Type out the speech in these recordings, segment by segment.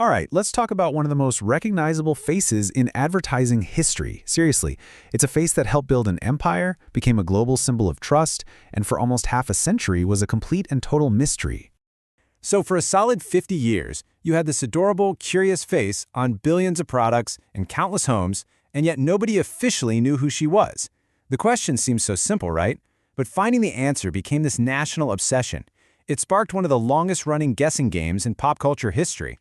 All right, let's talk about one of the most recognizable faces in advertising history. Seriously, it's a face that helped build an empire, became a global symbol of trust, and for almost half a century was a complete and total mystery. So for a solid 50 years, you had this adorable, curious face on billions of products and countless homes, and yet nobody officially knew who she was. The question seems so simple, right? But finding the answer became this national obsession. It sparked one of the longest-running guessing games in pop culture history.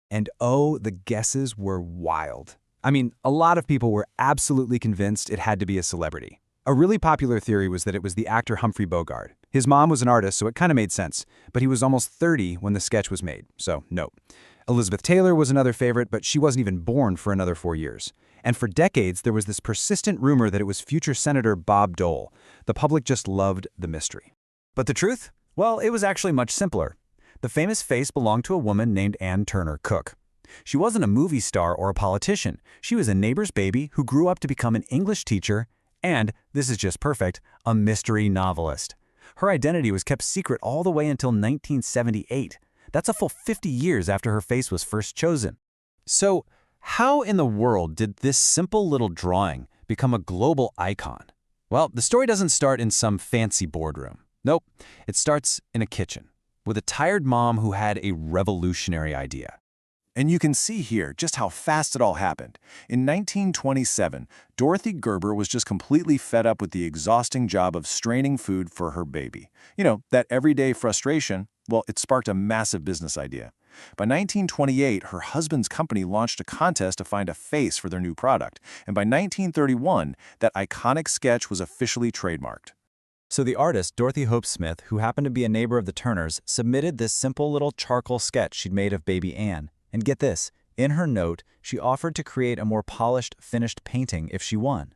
And oh, the guesses were wild. I mean, a lot of people were absolutely convinced it had to be a celebrity. A really popular theory was that it was the actor Humphrey Bogart. His mom was an artist, so it kind of made sense, but he was almost 30 when the sketch was made, so no. Elizabeth Taylor was another favorite, but she wasn't even born for another 4 years. And for decades, there was this persistent rumor that it was future Senator Bob Dole. The public just loved the mystery. But the truth? Well, it was actually much simpler. The famous face belonged to a woman named Ann Turner Cook. She wasn't a movie star or a politician. She was a neighbor's baby who grew up to become an English teacher and, this is just perfect, a mystery novelist. Her identity was kept secret all the way until 1978. That's a full 50 years after her face was first chosen. So, how in the world did this simple little drawing become a global icon? Well, the story doesn't start in some fancy boardroom. Nope, it starts in a kitchen with a tired mom who had a revolutionary idea. And you can see here just how fast it all happened. In 1927, Dorothy Gerber was just completely fed up with the exhausting job of straining food for her baby. You know, that everyday frustration, well, it sparked a massive business idea. By 1928, her husband's company launched a contest to find a face for their new product. And by 1931, that iconic sketch was officially trademarked. So the artist, Dorothy Hope Smith, who happened to be a neighbor of the Turners, submitted this simple little charcoal sketch she'd made of baby Anne. And get this, in her note, she offered to create a more polished, finished painting if she won.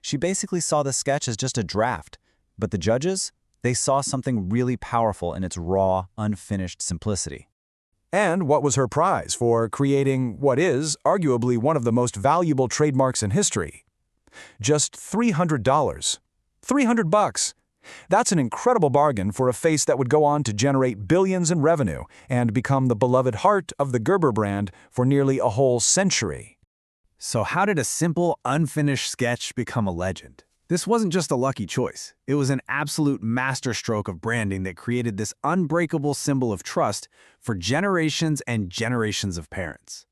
She basically saw the sketch as just a draft, but the judges, they saw something really powerful in its raw, unfinished simplicity. And what was her prize for creating what is arguably one of the most valuable trademarks in history? Just $300. $300. That's an incredible bargain for a face that would go on to generate billions in revenue and become the beloved heart of the Gerber brand for nearly a whole century. So how did a simple, unfinished sketch become a legend? This wasn't just a lucky choice. It was an absolute masterstroke of branding that created this unbreakable symbol of trust for generations and generations of parents.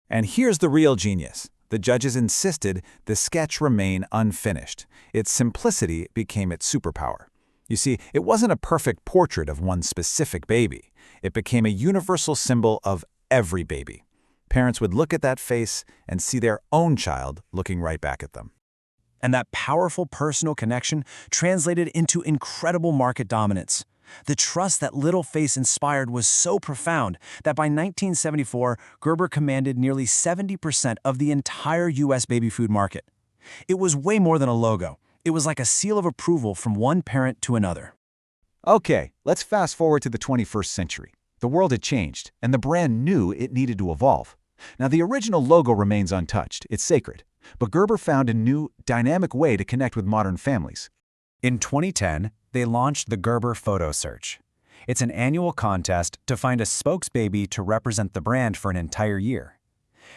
And here's the real genius. The judges insisted the sketch remain unfinished. Its simplicity became its superpower. You see, it wasn't a perfect portrait of one specific baby. It became a universal symbol of every baby. Parents would look at that face and see their own child looking right back at them. And that powerful personal connection translated into incredible market dominance. The trust that little face inspired was so profound that by 1974, Gerber commanded nearly 70% of the entire U.S. baby food market. It was way more than a logo. It was like a seal of approval from one parent to another. Okay, let's fast forward to the 21st century. The world had changed, and the brand knew it needed to evolve. Now, the original logo remains untouched. It's sacred. But Gerber found a new, dynamic way to connect with modern families. In 2010, they launched the Gerber Photo Search. It's an annual contest to find a spokesbaby to represent the brand for an entire year.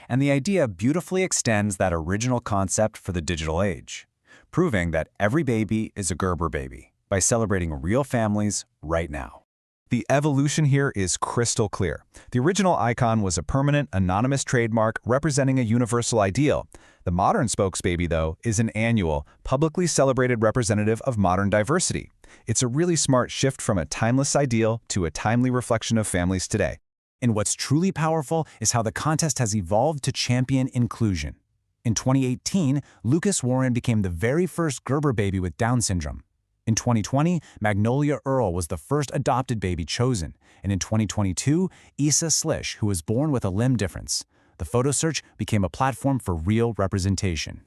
And the idea beautifully extends that original concept for the digital age, proving that every baby is a Gerber baby by celebrating real families right now. The evolution here is crystal clear. The original icon was a permanent, anonymous trademark representing a universal ideal. The modern spokesbaby, though, is an annual, publicly celebrated representative of modern diversity. It's a really smart shift from a timeless ideal to a timely reflection of families today. And what's truly powerful is how the contest has evolved to champion inclusion. In 2018, Lucas Warren became the very first Gerber baby with Down syndrome. In 2020, Magnolia Earl was the first adopted baby chosen. And in 2022, Issa Slish, who was born with a limb difference. The photo search became a platform for real representation.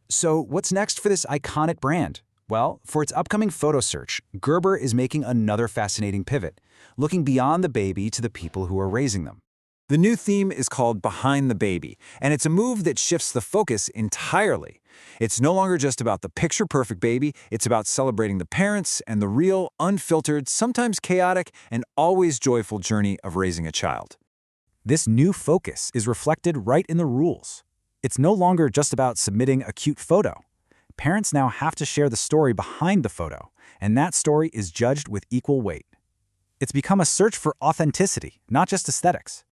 So what's next for this iconic brand? Well, for its upcoming photo search, Gerber is making another fascinating pivot, looking beyond the baby to the people who are raising them. The new theme is called Behind the Baby, and it's a move that shifts the focus entirely. It's no longer just about the picture-perfect baby, it's about celebrating the parents and the real, unfiltered, sometimes chaotic, and always joyful journey of raising a child. This new focus is reflected right in the rules. It's no longer just about submitting a cute photo. Parents now have to share the story behind the photo, and that story is judged with equal weight. It's become a search for authenticity, not just aesthetics.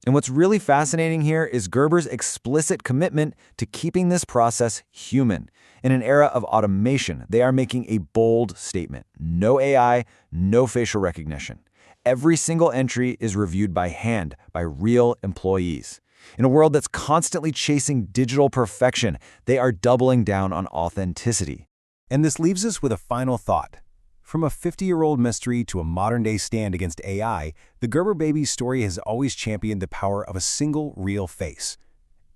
And what's really fascinating here is Gerber's explicit commitment to keeping this process human. In an era of automation, they are making a bold statement. No AI, no facial recognition. Every single entry is reviewed by hand, by real employees. In a world that's constantly chasing digital perfection, they are doubling down on authenticity. And this leaves us with a final thought. From a 50-year-old mystery to a modern-day stand against AI, the Gerber Baby story has always championed the power of a single, real face.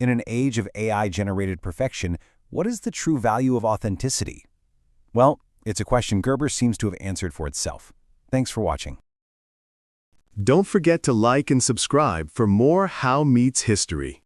In an age of AI-generated perfection, what is the true value of authenticity? Well, it's a question Gerber seems to have answered for itself. Thanks for watching. Don't forget to like and subscribe for more How Meets History.